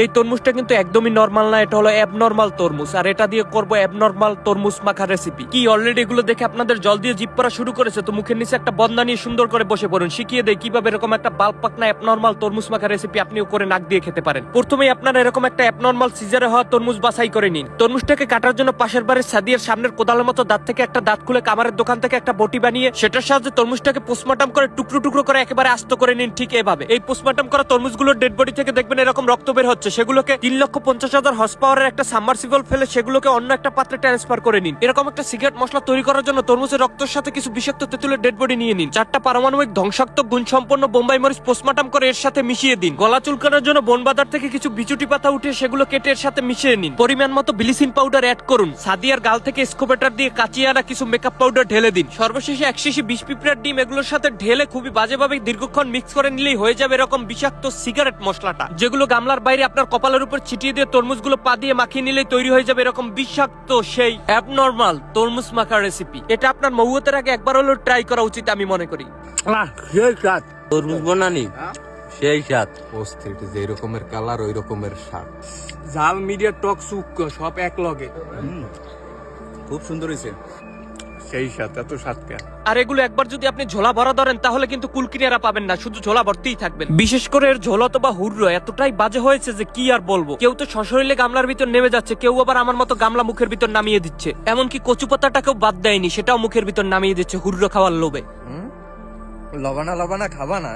এই তরমুজটা কিন্তু একদমই নরমাল না, এটা হলো অ্যাবনর্মাল তরমুজ, আর এটা দিয়ে করবো অ্যাবনর্মাল তরমুজ মাখা রেসিপি। কি অলরেডি এগুলো দেখে আপনাদের জল দিয়ে জিভ পড়া শুরু করেছে? তো মুখের নিচে একটা বন্দা নিয়ে সুন্দর করে বসে পড়ুন, শিখিয়ে দেয় কিভাবে এরকম একটা বাল্ব পাকনা অ্যাবনর্মাল তরমুজ মাখা রেসিপি আপনিও করে নাক দিয়ে খেতে পারেন। প্রথমেই আপনারা এরকম একটা অ্যাবনর্মাল সিজারে হওয়া তরমুজ বাছাই করে নিন। তরমুজটাকে কাটার জন্য পাশের বাড়ির সাদিয়ার সামনের কোদালের মতো দাঁত থেকে একটা দাঁত খুলে কামারের দোকান থেকে একটা বটি বানিয়ে সেটার সাহায্যে তরমুজটাকে পোস্টমর্টম করে টুকরো টুকরো করে একেবারে আস্ত করে নিন। ঠিক এভাবে এই পোস্টমর্টম করা তরমুজগুলোর ডেড বডি থেকে দেখবেন এরকম রক্ত বের হচ্ছে, সেগুলোকে 3,50,000 হর্স পাওয়ারের একটা সাবমার্সিবল ফেলে সেগুলোকে অন্য একটা পাত্রে ট্রান্সফার করে নিন। এরকম একটা সিগারেট মশলা তৈরি করার জন্য তরমুজের রক্তের সাথে কিছু বিষাক্ত তেঁতুলের ডেড বডি নিয়ে নিন। 4টা পারমাণবিক ধ্বংসাত্মক গুণসম্পন্ন বোম্বাই মরিচ পোস্টমর্টম করে এর সাথে মিশিয়ে দিন। গলা চুলকানোর জন্য বনবাজার থেকে কিছু বিচুটি পাতা উঠিয়ে সেগুলো কেটে এর সাথে মিশিয়ে নিন। পরিমাণ মতো ব্লিচিং পাউডার অ্যাড করুন। সাদিয়ার গাল থেকে স্কোপেটার দিয়ে কাচিয়ে আনা কিছু মেকআপ পাউডার ঢেলে দিন। সর্বশেষে 1 শিশি বিষ পিঁপড়ার ডিম এগুলোর সাথে ঢেলে খুবই বাজেভাবে দীর্ঘক্ষণ মিক্স করে নিলেই হয়ে যাবে এরকম বিষাক্ত সিগারেট মশলাটা, যেগুলো গামলার বাইরে আপনার কপালের উপর ছিটিয়ে দিয়ে তরমুজগুলো পা দিয়ে মাখিয়ে নিলেই তৈরি হয়ে যাবে এরকম বিষাক্ত সেই অ্যাবনর্মাল তরমুজ মাখা রেসিপি। এটা আপনার মৌয়তের আগে একবার হলেও ট্রাই করা উচিত আমি মনে করি। সেই স্বাদ তরমুজ বানানি, সেই স্বাদ। অস্থির, যে রকমের কালার ওই রকমের স্বাদ। ঝাল মিডিয়া টক সুক সব এক লগে। খুব সুন্দর হয়েছে, সেই স্বাদ, এত স্বাদ কে। আর এগুলো একবার যদি আপনি ঝোলা ভরা ধরেন তাহলে কিন্তু কুলকিনিয়ারা পাবেন না, শুধু ঝোলা ভরতেই থাকবেন। বিশেষ করে এর ঝোলা তো বা হুররো এতটাই বাজে হয়েছে যে কি আর বলবো। কেউ তো সশরীরে গামলার ভিতর নেমে যাচ্ছে, কেউ আবার আমার মতো গামলা মুখের ভিতর নামিয়ে দিচ্ছে। এমনকি কচু পাতাটাকেও বাদ দেয়নি, সেটাও মুখের ভিতর নামিয়ে দিচ্ছে হুররো খাওয়ার লোভে। লবানা লবানা খাবা না?